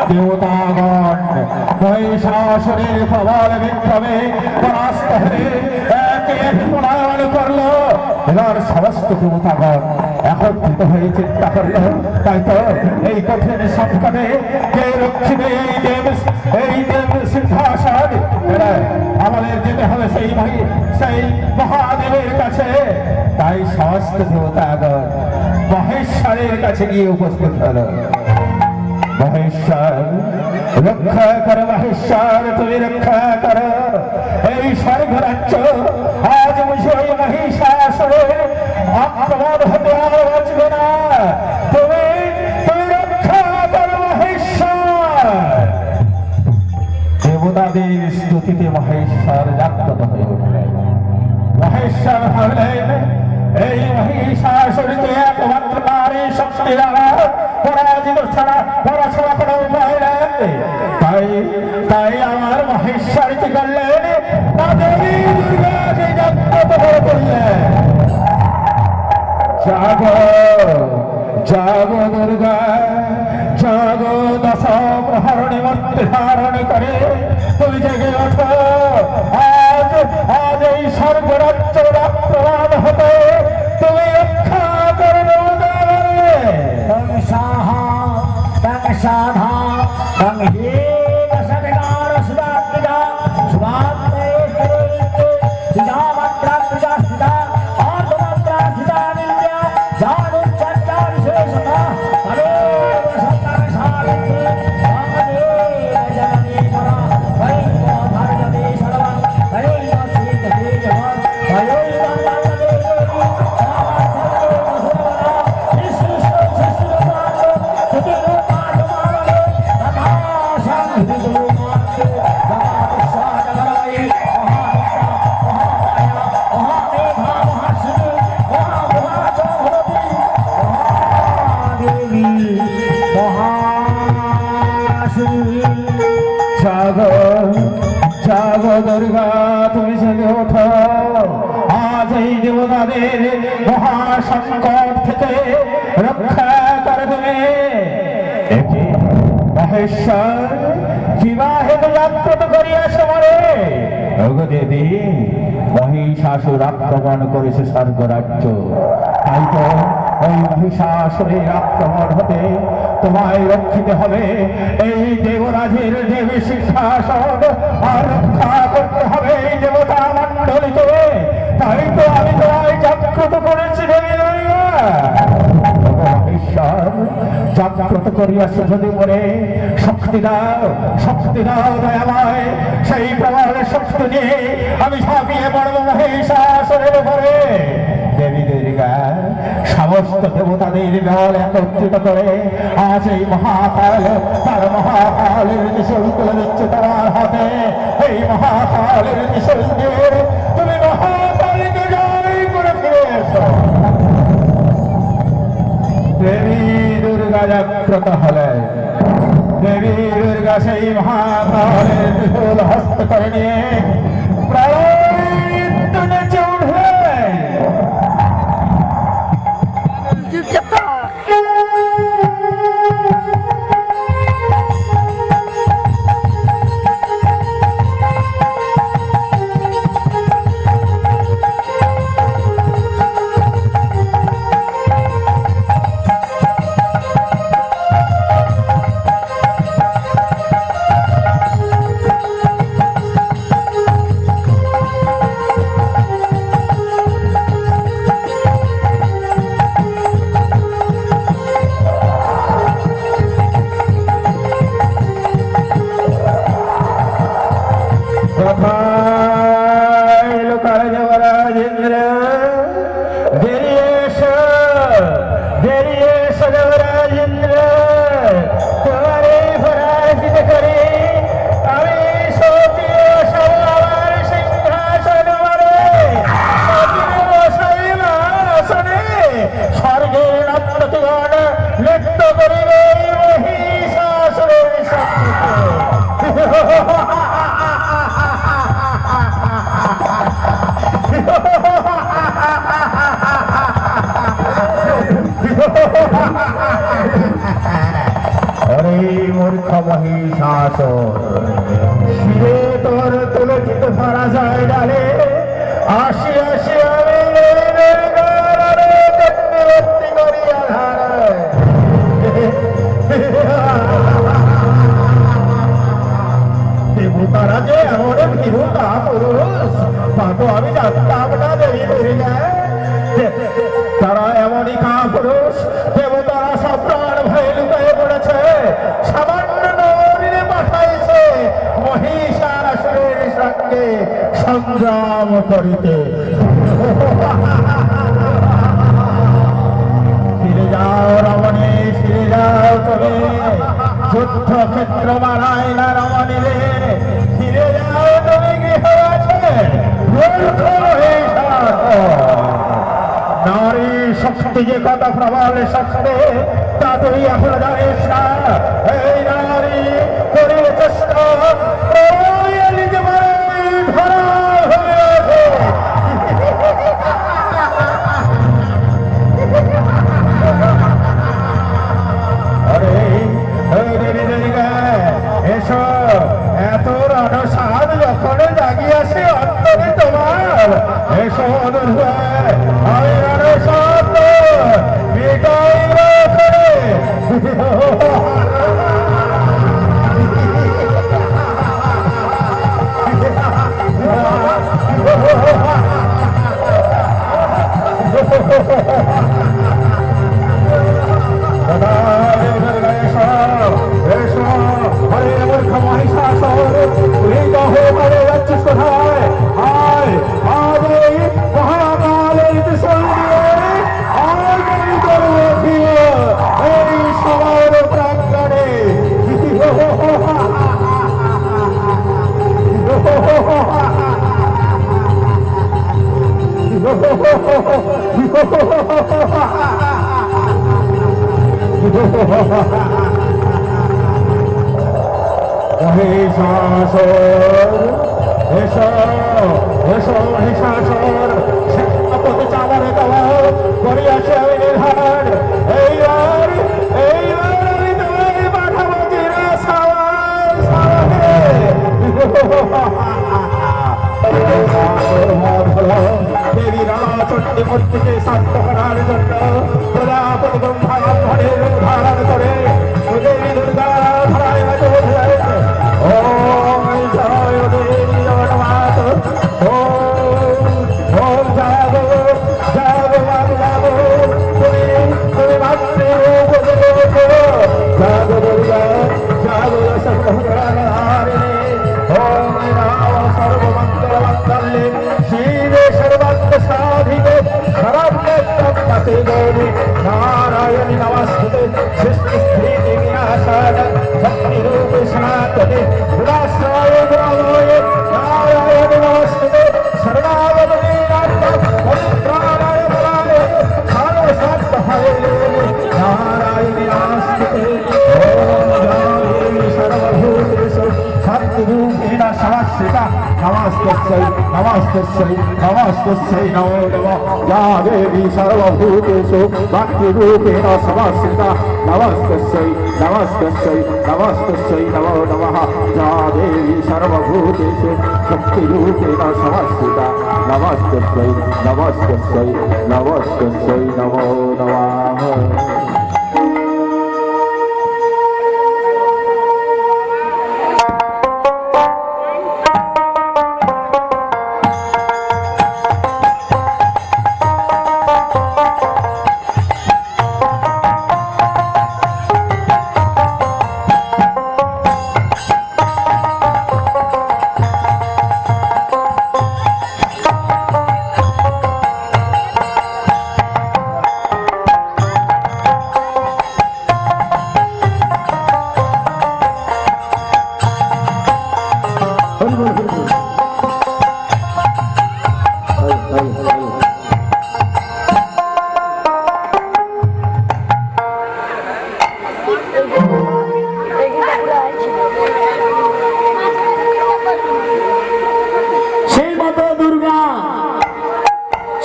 দেবতাগণ মহিষাসুরের প্রবল বিক্রমে পরাস্ত হয়ে এক এক পলায়ন করল। এবার সমস্ত দেবতাগণ একত্রিত হয়ে চিন্তা করল, তাই তো এই কঠিন সংকটে কে রক্ষিবে এই দেব সিংহাসন? আমাদের যেতে হবে সেই মহাদেবের কাছে। তাই সমস্ত দেবতাগণ মহেশ্বরের কাছে গিয়ে উপস্থিত হল। মহেশ্বর রক্ষা কর, মহেশ্বর তুমি রক্ষা কর এই স্বর্গ রাজ্য। আজ বুঝি ওই মহিষাসুরের আক্রমণ হতে আর বাঁচবে না। তুমি রক্ষা কর মহেশ্বর। দেবতাদের স্তুতিতে মহেশ্বর জাগ্রত হয়ে উঠলেন। মহেশ্বর ভাবলেন এই মহিষাসুরকে একমাত্র নারী শক্তি দ্বারা পরাজিত ছাড়া পড়াশোনা করা উপায় নেই। তাই আমার মহেশ্বর কি করলেন? দেবী দুর্গাকে জাগ্রত করে তুললেন। জাগো জাগো দুর্গা, জাগো দশ প্রহরণী মূর্তি ধারণ করে তুমি জেগে ওঠো। আজ এই স্বর্গরাজ্যের আক্রমণ হতে তুমি রক্ষা করে জাগো দুর্গা, তুমি জেগে ওঠো। আজ এই দেবতাদের মহাসংকট থেকে রক্ষা করে তুমি। মহেশ্বর বিবাহে জাগ্রত করিয়াছ মরে। দেবী মহিষাসুর আক্রমণ করেছে স্বর্গরাজ্য। তাই তো ওই মহিষাসুরের আক্রমণ হতে তোমায় রক্ষিতে হবে। এই দেবরাজের দেবী সিংহাসন আর রক্ষা করতে হবে এই দেবতা মণ্ডলীকে। তাই তো আমি তোমায় জাগ্রত করেছি দেবী দুর্গা। ঈশ্বর জাগ্রত করিয়াছে যদি মরে শক্তি দাও দয়াময়। সেই প্রবল শক্তি নিয়ে আমি ঝাঁপিয়ে পড়ব মহিষাসুরের উপরে। দেবী দুর্গা সমস্ত দেবতাদের দল একত্রিত করে আজ এই মহাকাল তার মহাকালের ত্রিশূল তুলে দিচ্ছে তোমার হাতে। এই মহাকালের ত্রিশূল দিয়ে তুমি মহাকালীকে জয় করে ফিরে এসো। দেবী দুর্গা জাগ্রত হলেন। দেবী দুর্গা সেই মহাকালের ত্রিশূল হস্ত করে নিয়ে নেচে উঠলেন। মূর্খ মহিষাসুর শিরে তোর তুলসিত ধরা যায় ডালে আসি আসি আমি দেবতারা যে এমন ভীরু তা পুরুষ তা তো আমি জানতাম না দেবী দুর্গা তারা এমনই কাপুরুষ দেবতারা সব প্রাণ ভয়ে লুকিয়ে পড়েছে সামান্য নগরীরে পাঠাইছে মহিষাসুরের সঙ্গে সংগ্রাম করিতে ফিরে যাও রমণী ফিরে যাও তবে যুদ্ধ ক্ষেত্র মারাই না রমণী রে ফিরে যাও তুমি গৃহ আছে নারী শক্তি যে কত প্রবল শক্তি তা তুই এখন জানিস না এই নারী করে চেষ্টা ধরা হয়েছে আরে এসো এত রণসাদ যখন জাগিয়াছে অন্তরে তোমার এসো আমি রণসাদ মিটাই রাখে মূর্তিকে শান্ত করার জন্য প্রজাপতি ব্রহ্মা ধরের ধারণ করে দেবী দুর্গা ধরায় ওম জয় দেবী জগন্নাথ ওম জাগো জাগো জাগো তুমি মাতৃ জাগো দুর্গা জাগো সর্বহারিণী ওম রাম সর্বমঙ্গল মঙ্গলে শিবে সর্বাত্ম সাধিকে शरण्यत्वपते गौरी नारायणि नमस्ते सृष्टि स्थिति विनाशाय भक्ति रूप सनातने विनाशाय गुणाय नारायणि नमस्ते शरणागते पवित्राणाय बलाय खालो सात्वहाय नारायणि नमस्ते ओम जाये सर्वभूतेषु शक्तिरूपेण सहस्रिता नमस्तस्यै नमस्तस्यै नमस्तस्यै नमो नमः या देवी सर्वभूतेषु भक्तिरूपेण समस्थिता नमस्तस्यै नमस्तस्यै नमस्तस्यै नमो नमः या देवी सर्वभूतेषु शक्तिरूपेण समस्थिता नमस्तस्यै नमस्तस्यै नमस्तस्यै नमो नमः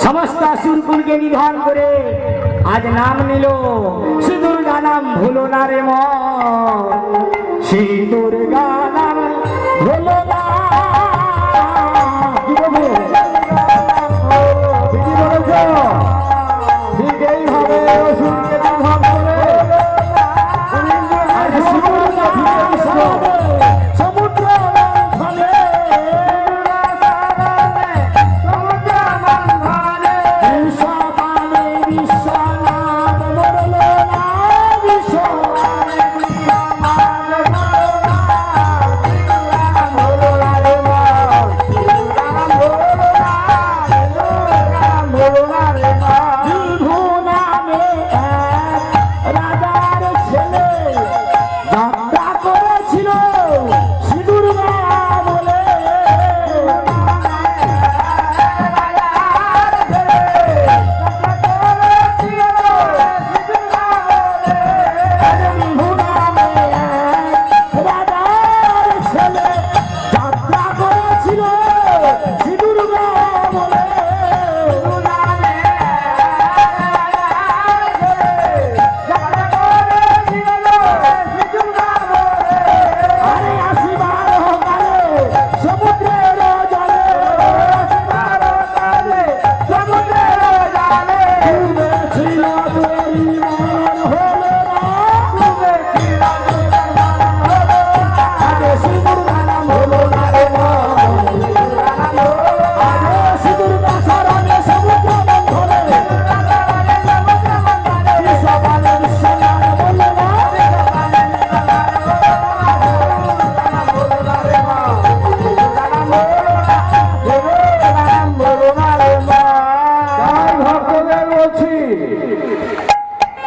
समस्त असुरकुल के निधान करे आज नाम निलो श्री दुर्गा नाम भूलो ना रे मन সিঁদুর গালাম হলো না। কি বলবো? ঠিকই বলেছ, ঠিক এইভাবে ওষুধকে ভাব করে সমুদ্র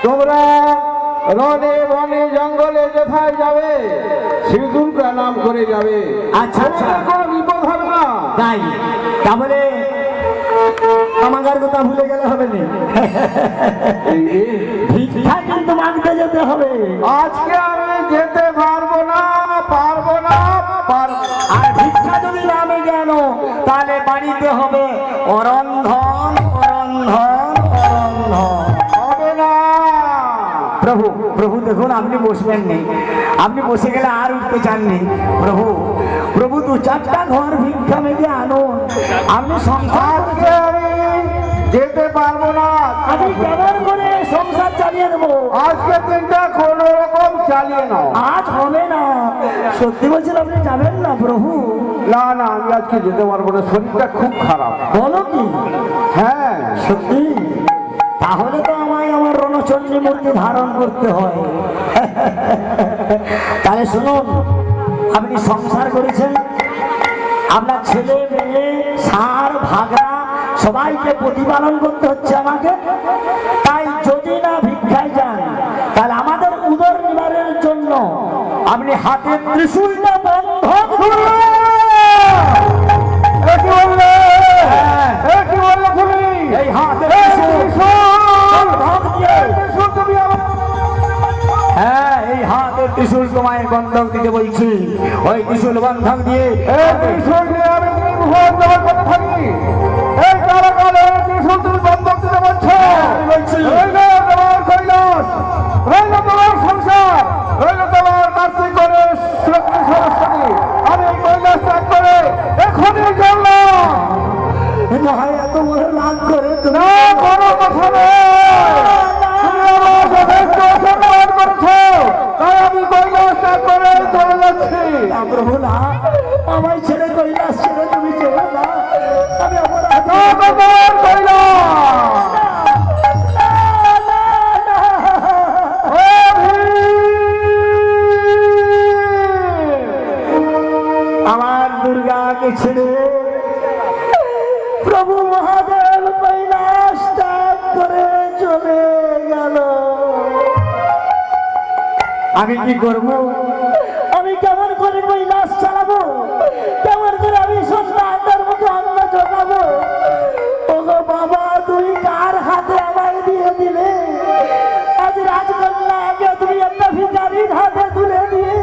তোমরা রনে বনে জঙ্গলে যেথায় যাবে সিঁদুর প্রণাম করে যাবে। আচ্ছা আচ্ছা, কোনো বিপদ হবে না। তাই তাহলে আমাদের কথা ভুলে গেলে হবে না, ভিক্ষা কিন্তু মাগতে যেতে হবে। আজকে আমি যেতে পারবো না, পারবো না, পারবো না। আর ভিক্ষা যদি নামে গেল তাহলে বাড়িতে হবে অরন্ধন অরন্ধন অরন্ধন। হবে না। প্রভু প্রভু দেখুন, আপনি বসবেন নি, আপনি বসে গেলে আর উঠতে চাননি। প্রভু প্রভু দু চারটা ঘর ভিক্ষা মেঘে আনুন, আপনি সংসার আজকে আমি যেতে পারবো না। আমি কেমন করে সংসার চালিয়ে দেবো? আজকে দিনটা কোন রকম চালিয়ে নাও। আজ হবে না, সত্যি বলছেন আপনি যাবেন না? প্রভু না না, আমি আজকে যেতে পারবো না, শরীরটা খুব খারাপ। বলো কি? হ্যাঁ সত্যি? তাহলে তো আমায় আমার রণচণ্ডী মূর্তি ধারণ করতে হয়। তাহলে শুনুন, আপনি সংসার করেছেন, আপনার ছেলে মেয়ে ষাঁড় ভাগরা সবাইকে প্রতিপালন করতে হচ্ছে আমাকে। তাই যদি না ভিক্ষায় যান তাহলে আমাদের উদর নিবারের জন্য আপনি হাতে ত্রিশূলটা বন্ধক ধরুন। এই হাতে হ্যাঁ, এই হাতে ত্রিশূল তোমায় বন্ধক দিতে বলছি। ওই ত্রিশূল বন্ধক দিয়ে এত বড় লাভ করে তুমি কোনো কথা প্রভু না, আমায় ছেড়ে কৈলাস ছেড়ে তুমি চেয়ে না, আমি আমার দুর্গাকে ছেড়ে প্রভু মহাদেব কৈলাস ত্যাগ করে চলে গেল। আমি কি করবো? আমি কেমন করে কৈলাস চালাবো? কেমন করে আমি সন্তানদের মুখে অন্ন জোগাবো? ওগো বাবা, তুই কার হাতে আমায় দিয়ে দিলে? আজ রাজকন্যাকে তুমি একটা ভিখারির হাতে তুলে দিয়ে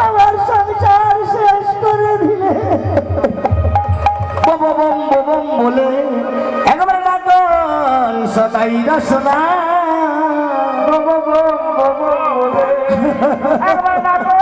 আমার সংসার শেষ করে দিলে। বম বম বলে একবার ডাকো সদাই রসনা, বম বম বলে একবার ডাকো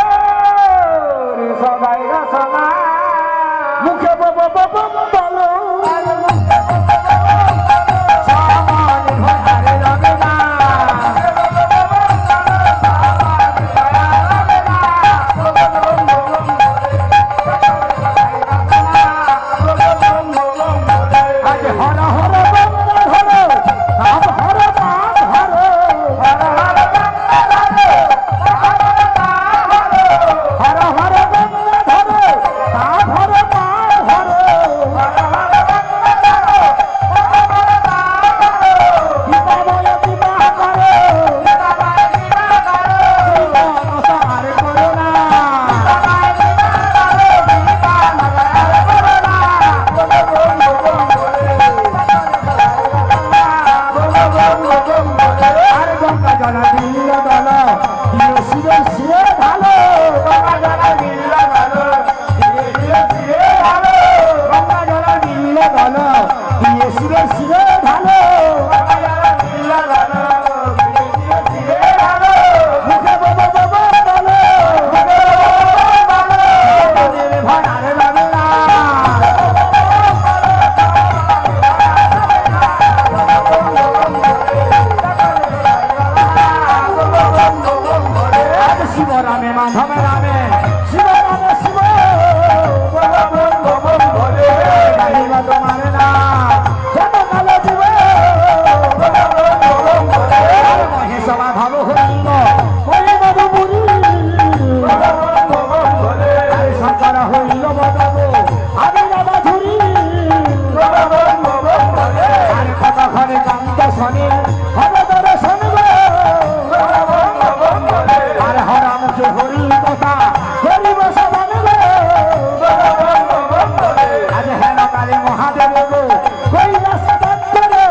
শিরে ভালো মুখে বাবা বাবা বলো ভাড়ারে যাবে না শিব রামে মাধব রামে শিব রামে শিব গাহিবা তোমার না যত কালো জীব মহেশ মাধব হরিণ হরি মধুপুরী শঙ্কর হইল বদব আমি রাধা ধুরি আর কত ঘরে কান্ত শনি হবে দর্শন আর হরা মুখে হরি কথা হরি বসা বানবে আজ হেন কালী মহাদেব গো কৈলাস দত্তরে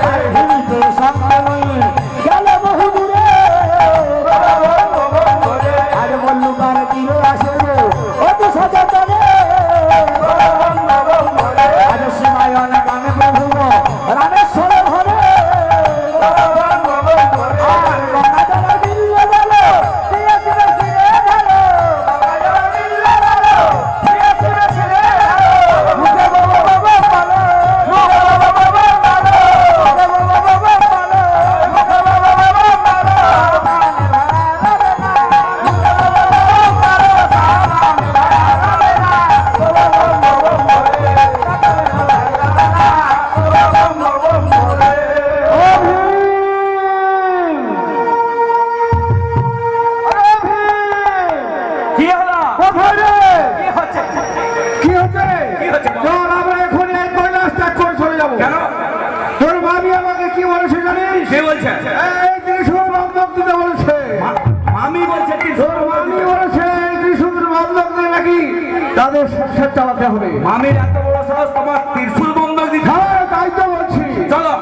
আর হিন্দু সঙ্গময়ী গেল বহু দূরে আজ বল্লুকার তীর আসবে অতি সচেতনে আজ সীমায়ন গানে প্রভু রামেশ্বর ঘরে তাদের সংসার চালাতে হবে। মামির এত বড় সাহস, তোমার ত্রিশূল বন্ধক দিচ্ছে। হ্যাঁ তাই তো বলছি। চলো